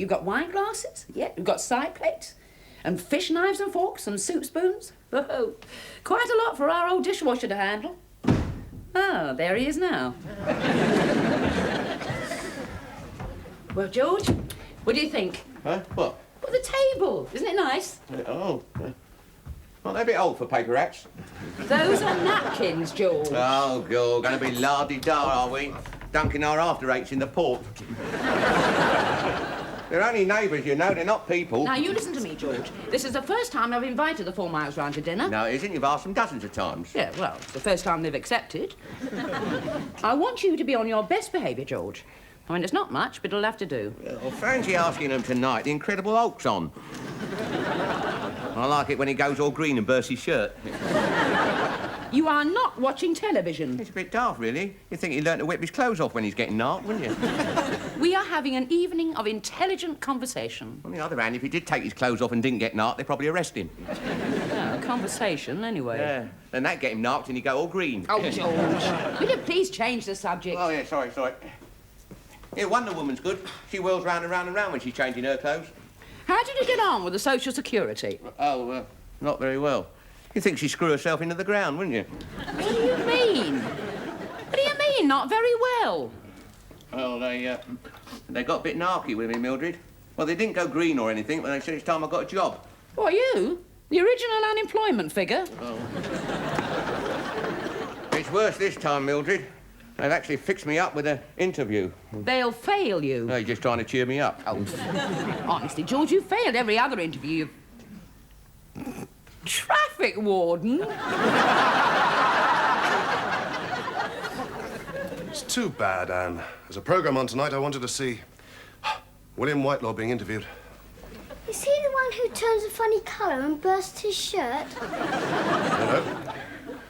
You've got wine glasses, yeah, you've got side plates, and fish knives and forks and soup spoons. Oh, quite a lot for our old dishwasher to handle. Oh, there he is now. Well, George, what do you think? Huh? What? Well, the table. Isn't it nice? Oh. Aren't they a bit old for paper wraps? Those are napkins, George. Oh, God, going to be la-di-da, are we? Dunking our after-eights in the port. They're only neighbours, you know, they're not people. Now, you listen to me, George. This is the first time I've invited the 4 Miles round to dinner. No, it isn't. You've asked them dozens of times. Yeah, well, it's the first time they've accepted. I want you to be on your best behaviour, George. I mean, it's not much, but it'll have to do. Well, fancy asking them tonight. The Incredible Hulk's on. I like it when he goes all green and bursts his shirt. You are not watching television. It's a bit daft, really. You'd think he'd learn to whip his clothes off when he's getting narked, wouldn't you? We are having an evening of intelligent conversation. On the other hand, if he did take his clothes off and didn't get narked, they'd probably arrest him. Yeah, a conversation, anyway. Yeah, then that'd get him narked and he'd go all green. Oh, George. Will you please change the subject? Oh, yeah, sorry. Yeah, Wonder Woman's good. She whirls round and round and round when she's changing her clothes. How did you get on with the Social Security? Oh, not very well. You'd think she'd screw herself into the ground, wouldn't you? What do you mean? What do you mean, not very well? Well, they got a bit narky with me, Mildred. Well, they didn't go green or anything, but they said it's time I got a job. What, you? The original unemployment figure? Oh. It's worse this time, Mildred. They've actually fixed me up with an interview. They'll fail you. No, you're just trying to cheer me up. Oh, honestly, George, you failed every other interview. Traffic warden? It's too bad, Anne. There's a programme on tonight I wanted to see. William Whitelaw being interviewed. Is he the one who turns a funny colour and bursts his shirt? No.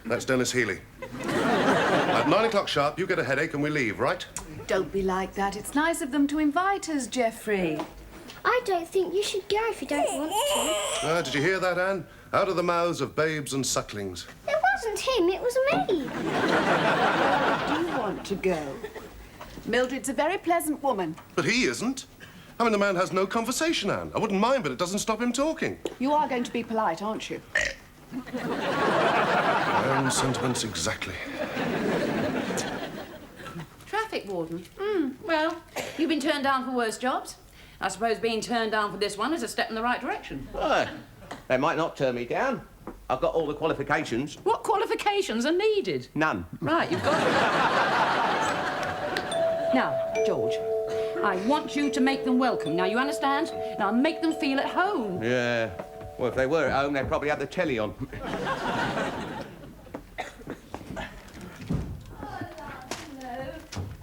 That's Dennis Healy. At 9 o'clock sharp, you get a headache and we leave, right? Don't be like that. It's nice of them to invite us, Geoffrey. I don't think you should go if you don't want to. Did you hear that, Anne? Out of the mouths of babes and sucklings. It wasn't him, it was me. Do you want to go? Mildred's a very pleasant woman. But he isn't. I mean, the man has no conversation, Anne. I wouldn't mind, but it doesn't stop him talking. You are going to be polite, aren't you? My own sentiments exactly. Traffic warden? Well, you've been turned down for worse jobs. I suppose being turned down for this one is a step in the right direction. Well, they might not turn me down. I've got all the qualifications. What qualifications are needed? None. Right, you've got them. Now, George, I want you to make them welcome. Now, you understand? Now, make them feel at home. Yeah. Well, if they were at home, they'd probably have the telly on.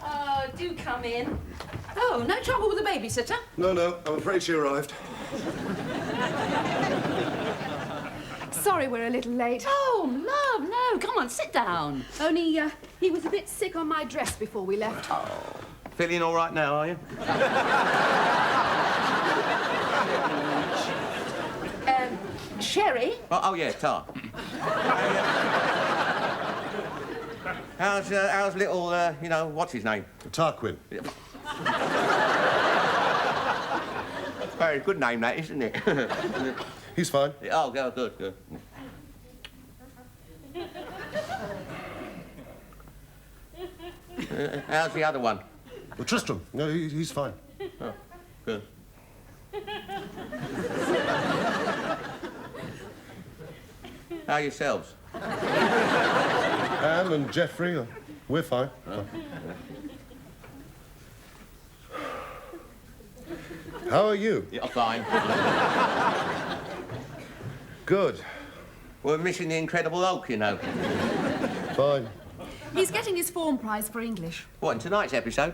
Oh, do come in. Oh, no trouble with the babysitter? No, I'm afraid she arrived. Sorry we're a little late. Oh, love, no. Come on, sit down. Only, he was a bit sick on my dress before we left. Oh. Feeling all right now, are you? Sherry? Oh, yeah, tar. How's little, what's his name? Tarquin. Very good name, that, isn't it? He's fine. Oh, good. How's the other one? Well, Tristram. No, he's fine. Oh, good. How are yourselves? Anne and Geoffrey, we're fine. How are you? Yeah, fine. Good. We're missing the Incredible Hulk, you know. Fine. He's getting his form prize for English. What, in tonight's episode?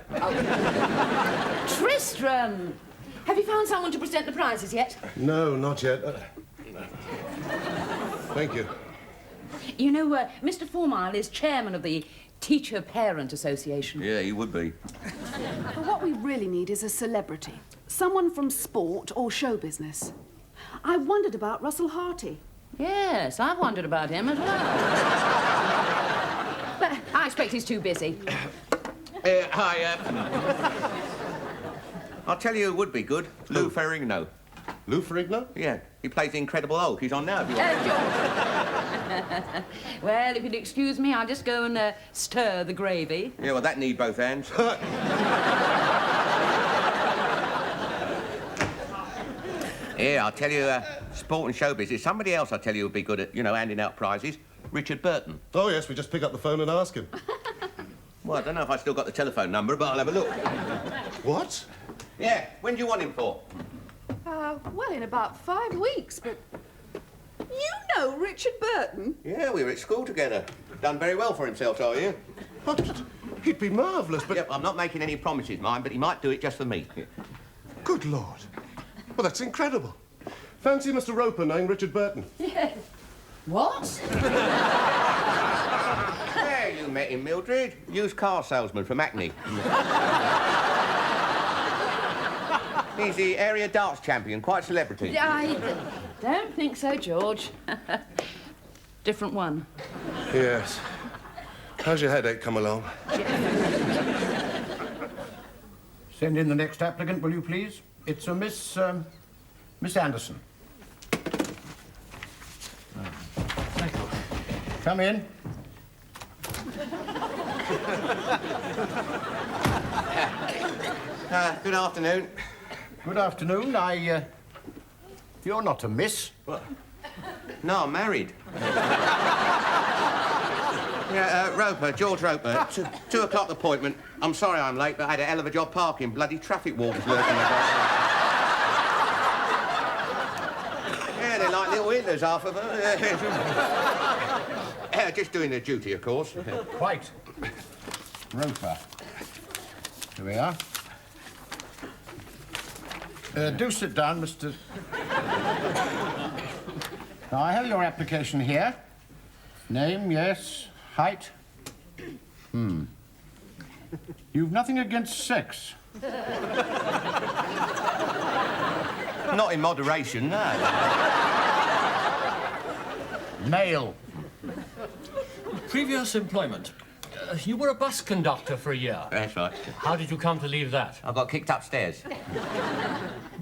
Tristram! Have you found someone to present the prizes yet? No, not yet. Thank you. You know, Mr. Formile is chairman of the Teacher-Parent Association. Yeah, he would be. But what we really need is a celebrity. Someone from sport or show business. I wondered about Russell Harty. Yes, I've wondered about him as well. But I expect he's too busy. Hi, I'll tell you who would be good. Lou Ferrigno. Lou Ferrigno? Yeah, he plays the Incredible Hulk. He's on now. If you want. Well, if you'd excuse me, I'll just go and stir the gravy. Yeah, well, that need both hands. Yeah, I'll tell you, sport and show business. Somebody else, I'll tell you, would be good at, you know, handing out prizes. Richard Burton. Oh, yes, we just pick up the phone and ask him. Well, I don't know if I've still got the telephone number, but I'll have a look. What? Yeah, when do you want him for? Well, in about 5 weeks, but... You know Richard Burton? Yeah, we were at school together. Done very well for himself, are you? What? He'd be marvellous, but... Yep, I'm not making any promises, mind, but he might do it just for me. Good Lord. Well, that's incredible. Fancy Mr. Roper knowing Richard Burton. Yeah. What? Yeah, you met him, Mildred. Used car salesman from Hackney. He's the area darts champion, quite a celebrity. I don't think so, George. Different one. Yes. How's your headache come along? Send in the next applicant, will you please? It's a Miss Anderson. Thank you. Come in. Good afternoon. Good afternoon. You're not a miss. What? No, I'm married. Yeah, Roper, George Roper. 2 o'clock appointment. I'm sorry I'm late, but I had a hell of a job parking. Bloody traffic wardens lurking about. Yeah, they're like little Hitlers, half of them. Yeah, just doing their duty, of course. Quite. Roper. Here we are. Do sit down, Mr... Now, I have your application here. Name, yes. Height. You've nothing against sex. Not in moderation, no. Male. Previous employment. You were a bus conductor for a year. That's right. How did you come to leave that? I got kicked upstairs.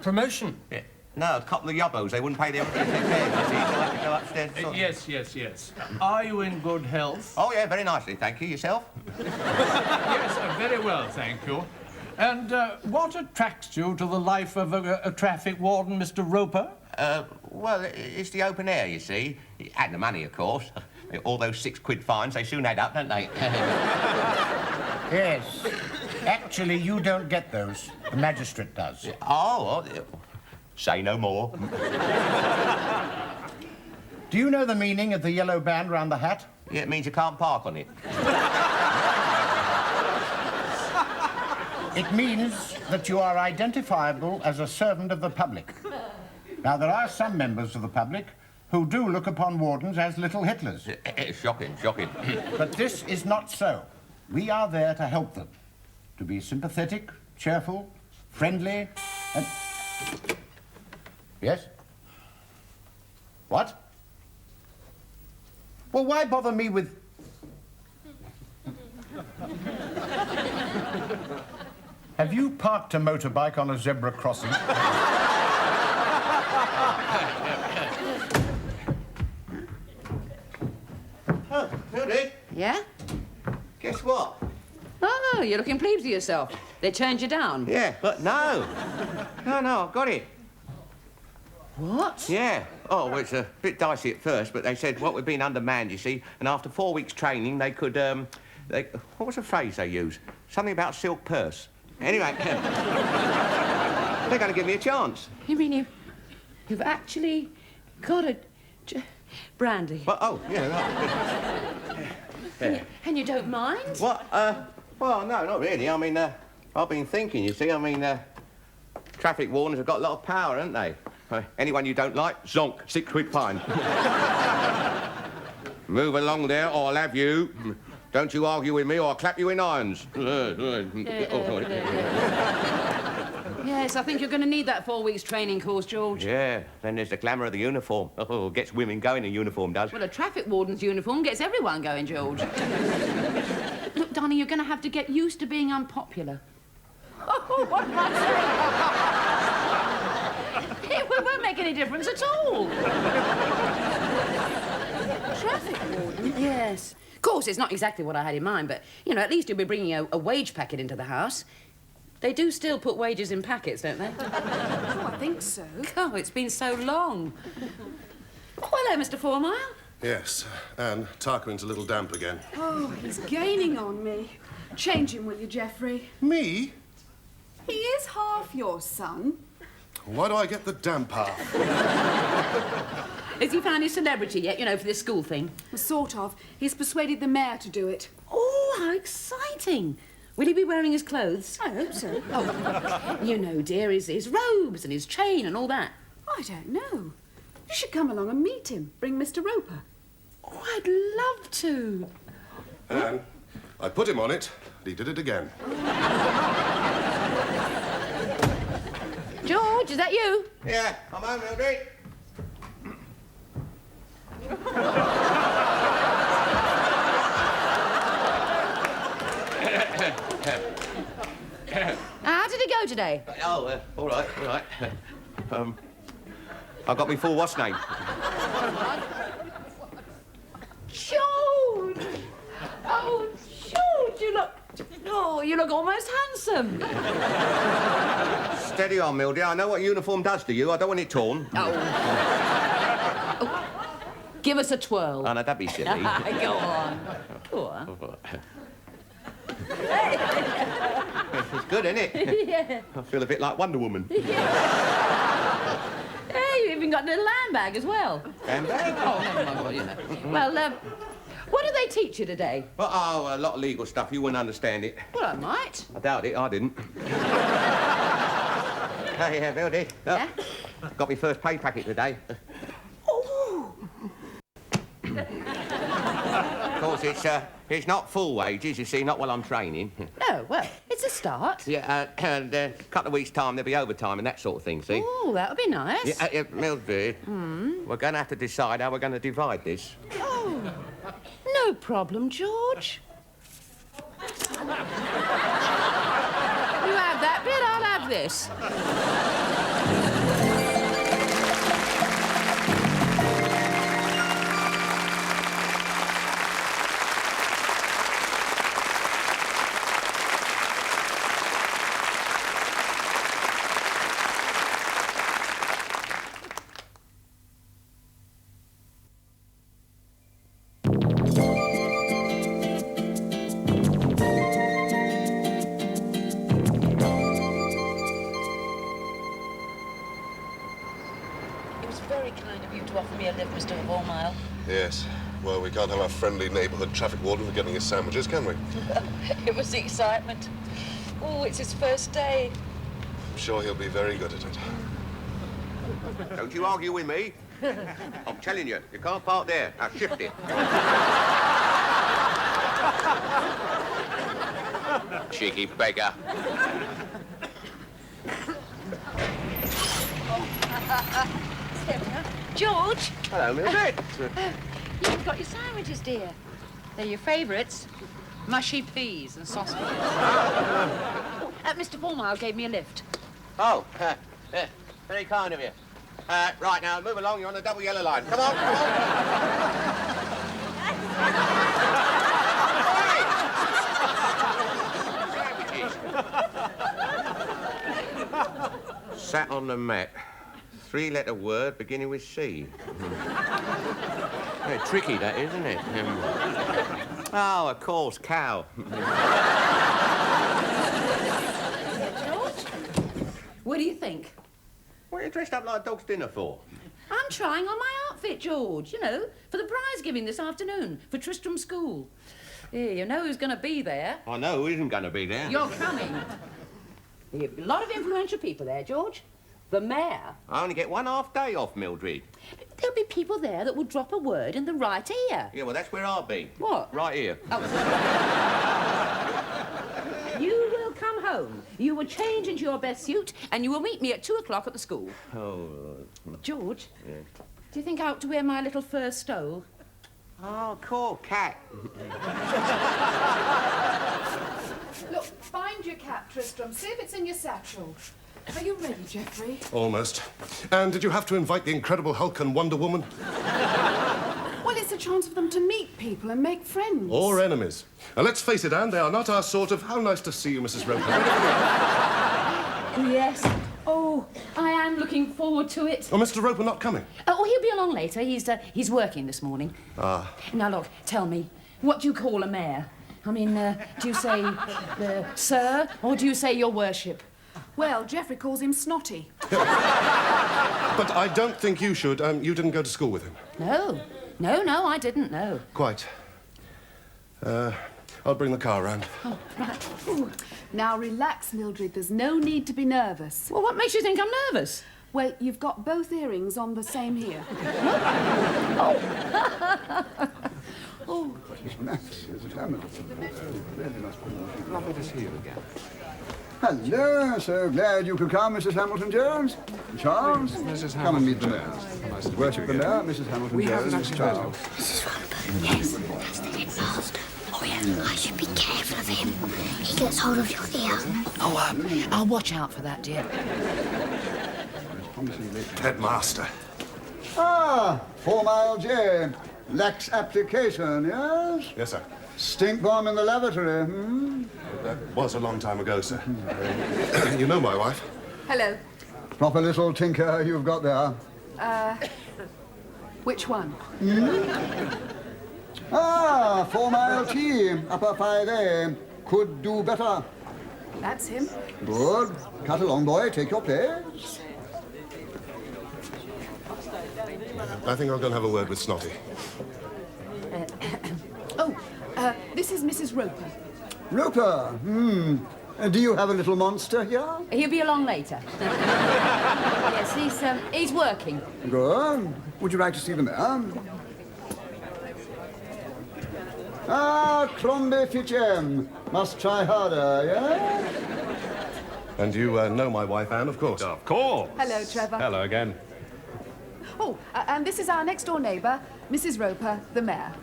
Promotion? Yeah. No, a couple of yobbos, they wouldn't pay their fares, you see, so I had to go upstairs. Yes. Are you in good health? Oh, yeah, very nicely, thank you. Yourself? Yes, very well, thank you. And what attracts you to the life of a traffic warden, Mr. Roper? Well, it's the open air, you see. And the money, of course. All those £6 fines, they soon add up, don't they? Yes. Actually, you don't get those. The magistrate does. Oh, well, say no more. Do you know the meaning of the yellow band round the hat? Yeah, it means you can't park on it. It means that you are identifiable as a servant of the public. Now, there are some members of the public who do look upon wardens as little Hitlers. Shocking. But this is not so. We are there to help them. To be sympathetic, cheerful, friendly, and... Yes? What? Well, why bother me with... Have you parked a motorbike on a zebra crossing? Oh, Mildred, Yeah? guess what? Oh, you're looking pleased with yourself. They turned you down. Yeah, but no. No, I've got it. What? Yeah. Oh, well, it's a bit dicey at first, but they said what we've been undermanned, you see, and after 4 weeks' training, they could, what was the phrase they used? Something about silk purse. Anyway, they're going to give me a chance. You mean you've actually got a... brandy? Well, oh, yeah, right. And you don't mind? What? Well, no, not really. I mean, I've been thinking, you see. I mean, traffic wardens have got a lot of power, haven't they? Anyone you don't like, zonk, £6 fine. Move along there or I'll have you. Don't you argue with me or I'll clap you in irons. Yes, I think you're going to need that 4 weeks training course, George. Yeah, then there's the glamour of the uniform. Oh, gets women going, a uniform does. Well, a traffic warden's uniform gets everyone going, George. Look, darling, you're going to have to get used to being unpopular. What am I saying? It won't make any difference at all. Traffic warden? Yes. Of course, it's not exactly what I had in mind, but, you know, at least you'll be bringing a wage packet into the house. They do still put wages in packets, don't they? Oh, I think so. Oh, it's been so long. Oh, hello, Mr. 4 Mile. Yes, and Tarquin's a little damp again. Oh, he's gaining on me. Change him, will you, Geoffrey? Me? He is half your son. Why do I get the damp half? Has he found his celebrity yet, you know, for this school thing? Well, sort of. He's persuaded the mayor to do it. Oh, how exciting. Will he be wearing his clothes? I hope so. Oh, you know, dear, his robes and his chain and all that. I don't know. You should come along and meet him. Bring Mr. Roper. Oh, I'd love to. And I put him on it, and he did it again. George, is that you? Yeah, I'm home, Mildred. How did it go today? Oh, all right, all right. I got me full what's name. George! Oh, George, you look almost handsome. Steady on, Mildred. I know what uniform does to you. I don't want it torn. Oh. Give us a twirl. Oh, no, don't be silly. Go on. Go on. It's good, isn't it? Yeah. I feel a bit like Wonder Woman. Hey, you even got a little handbag as well. Handbag? Oh, never mind what you know. Well, what do they teach you today? Well, oh, a lot of legal stuff. You wouldn't understand it. Well, I might. I doubt it. I didn't. Hey, yeah, Mildred. Look, Yeah? got my first pay packet today. Oh. Of course, it's not full wages, you see, not while I'm training. No, well, it's a start. Yeah, and a couple of weeks' time there'll be overtime and that sort of thing, see? Oh, that would be nice. Yeah, Mildred, we're going to have to decide how we're going to divide this. Oh, no problem, George. You have that bit, I'll have this. Mr. 4 Mile. Yes. Well, we can't have our friendly neighbourhood traffic warden forgetting his sandwiches, can we? It was the excitement. Oh, it's his first day. I'm sure he'll be very good at it. Don't you argue with me. I'm telling you, you can't park there. Now, shift it. Cheeky beggar. George! Hello, Mildred. You've got your sandwiches, dear. They're your favourites. Mushy peas and sausage. Mr. 4 Mile gave me a lift. Oh, very kind of you. Right, now, move along. You're on the double yellow line. Come on, come on. Sat on the mat. 3-letter word beginning with C. Very tricky, that is, isn't it? Oh, of course, cow. George? What do you think? What are you dressed up like a dog's dinner for? I'm trying on my outfit, George, you know, for the prize giving this afternoon for Tristram School. Yeah, you know who's going to be there. I know who isn't going to be there. You're coming. There'll be a lot of influential people there, George. The mayor. I only get 1/2 day off, Mildred. There'll be people there that will drop a word in the right ear. Yeah, well, that's where I'll be. What? Right here. Oh. You will come home. You will change into your best suit, and you will meet me at 2 o'clock at the school. Oh. George, Yeah. do you think I ought to wear my little fur stole? Oh, cool, cat. Look, find your cap, Tristram. See if it's in your satchel. Are you ready, Geoffrey? Almost. And did you have to invite the Incredible Hulk and Wonder Woman? Well, it's a chance for them to meet people and make friends. Or enemies. Now, let's face it, Anne, they are not our sort of... How nice to see you, Mrs. Roper. Yes. Oh, I am looking forward to it. Oh, Mr. Roper not coming? Oh, he'll be along later. He's working this morning. Ah. Now, look, tell me, what do you call a mayor? I mean, do you say, sir, or do you say your worship? Well, Geoffrey calls him Snotty. But I don't think you should. You didn't go to school with him. No, I didn't, no. Quite. I'll bring the car round. Oh, right. Ooh. Now, relax, Mildred. There's no need to be nervous. Well, what makes you think I'm nervous? Well, you've got both earrings on the same here. Oh. Lovely to see you again. Hello, so glad you could come, Mrs. Hamilton-Jones. Charles, Mrs. come and meet the mayor. Nice to Worship the meet you mayor, again. Mrs. Hamilton-Jones. We haven't actually met Charles. Mrs. Roper, yes, that's the headmaster. Oh, yeah, I should be careful of him. He gets hold of your ear. Oh, I'll watch out for that, dear. Headmaster. Ah, 4 Mile J. Lax application, yes? Yes, sir. Stink bomb in the lavatory, hmm? That was a long time ago, sir. You know my wife. Hello. Proper little tinker you've got there. Which one? Ah, 4 Mile T, upper 5A. Could do better. That's him. Good. Cut along, boy. Take your place. I think I'll go and have a word with Snotty. This is Mrs. Roper. Roper, do you have a little monster here? He'll be along later. Yes, he's working. Good. Would you like to see the mayor? Ah, Crombie Fitchem. Must try harder, yeah? And you know my wife, Anne, of course. Of course. Hello, Trevor. Hello again. Oh, and this is our next-door neighbour, Mrs. Roper, the mayor.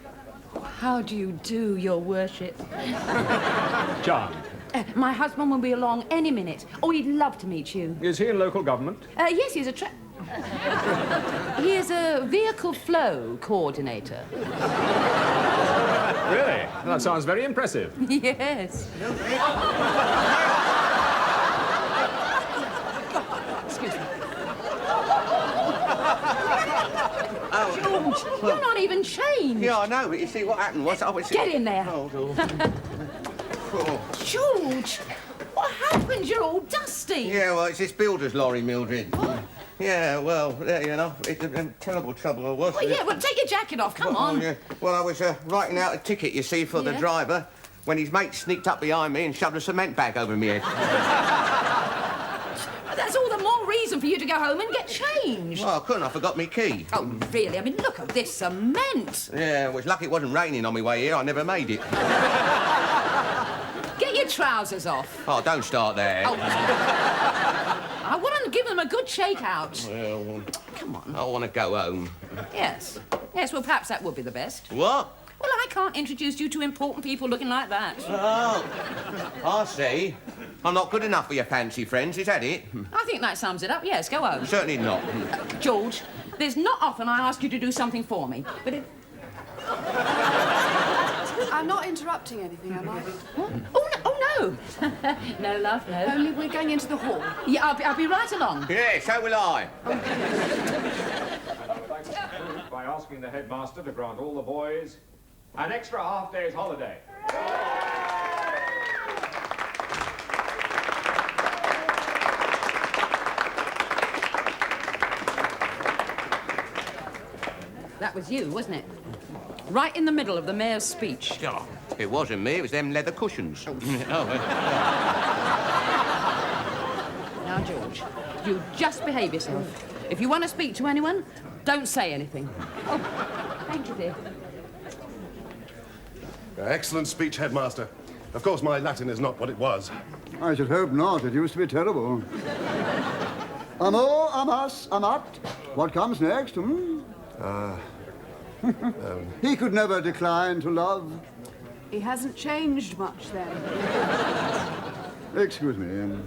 How do you do, your worship? Charmed. My husband will be along any minute. Oh, he'd love to meet you. Is he in local government? Yes, he is a vehicle flow coordinator. Really? That sounds very impressive. Yes. Excuse me. George, you're not even changed. Yeah, I know, but you see, what happened was... Get in there. Oh. George, what happened? You're all dusty. Yeah, well, it's this builder's lorry, Mildred. Yeah, well, there you know, it's a terrible trouble I was. Well, yeah, well, take your jacket off, come on. Yeah. Well, I was writing out a ticket, you see, for the driver, when his mate sneaked up behind me and shoved a cement bag over me head. That's all the more reason for you to go home and get changed. Well, I couldn't, I forgot my key. Oh, really? I mean, look at this cement. Yeah, it was lucky it wasn't raining on my way here, I never made it. Get your trousers off. Oh, don't start there. Oh. I want to give them a good shake-out. Well, come on. I want to go home. Yes. Yes, well, perhaps that would be the best. What? Well, I can't introduce you to important people looking like that. Oh, I see. I'm not good enough for your fancy friends, is that it? I think that sums it up. Yes, go home. Certainly not. George, there's not often I ask you to do something for me, but it... I'm not interrupting anything, am I? What? Oh, no. No, love, no. Only we're going into the hall. Yeah, I'll be right along. Yeah, so will I. By asking the headmaster to grant all the boys an extra half-day's holiday. That was you, wasn't it? Right in the middle of the mayor's speech. Oh, it wasn't me, it was them leather cushions. Now, George, you just behave yourself. If you want to speak to anyone, don't say anything. Oh, thank you, dear. Excellent speech, Headmaster. Of course, my Latin is not what it was. I should hope not. It used to be terrible. Amo, amas, amat. What comes next, He could never decline to love. He hasn't changed much then. Excuse me.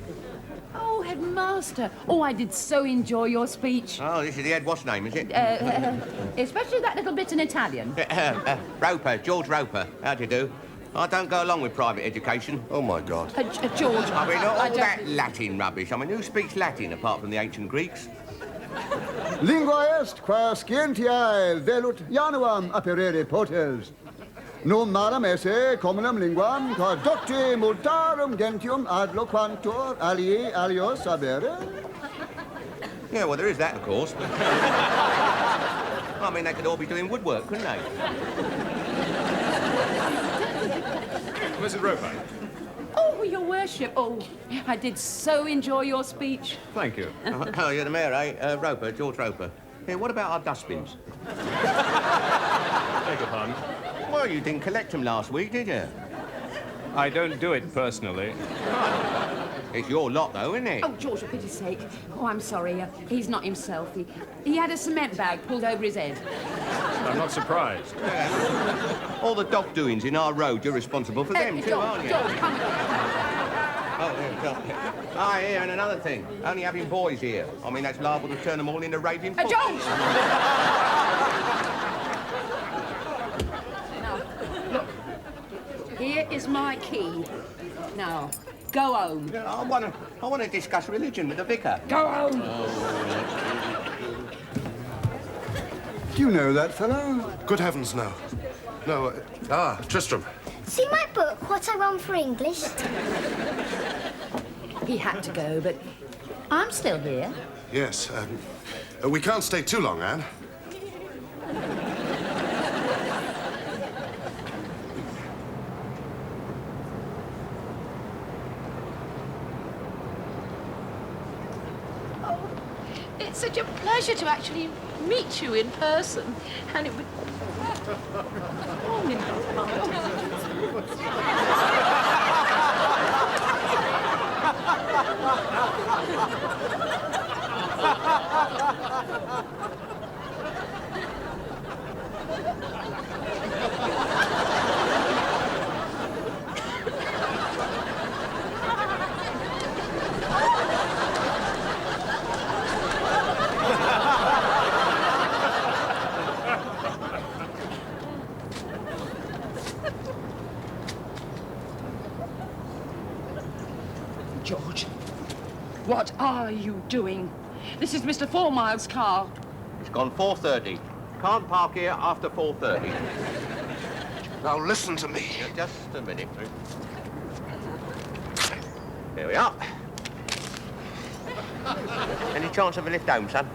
Oh, Headmaster. Oh, I did so enjoy your speech. Oh, this is the head what's name, is it? Especially that little bit in Italian. Roper, George Roper. How do you do? I don't go along with private education. Oh, my God. George. I mean, all that Latin rubbish. I mean, who speaks Latin apart from the ancient Greeks? Lingua est qua scientiae velut januam aperere potes. Non malam esse communum linguam qua docti multarum gentium ad loquantur alii alios abere. Yeah, well, there is that, of course. But... I mean, they could all be doing woodwork, couldn't they? Mrs. Roper. Oh, your worship. Oh, I did so enjoy your speech. Thank you. Oh, you're the mayor, eh? Roper, George Roper. Hey, what about our dustbins? Beg your pardon. Well, you didn't collect them last week, did you? I don't do it personally. It's your lot, though, isn't it? Oh, George, for pity's sake. Oh, I'm sorry. He's not himself. He had a cement bag pulled over his head. I'm not surprised. Yeah. All the dog doings in our road, you're responsible for them, too, George, aren't you? George, come on. Oh, yeah, George. Ah, here, and another thing. Only having boys here. I mean, that's liable to turn them all into raving fools. George! Now, look. Here is my key. Now, go home. Yeah, I want to discuss religion with the vicar. Go home. Do you know that fellow? Good heavens, no. No, Tristram. See my book, What I Want for English? He had to go, but I'm still here. Yes, we can't stay too long, Anne. It's such a pleasure to actually meet you in person, and it would... George, what are you doing? This is Mr. 4 Miles' car. It's gone 4:30. Can't park here after 4:30. Now listen to me. Yeah, just a minute, please. There we are. Any chance of a lift home, son?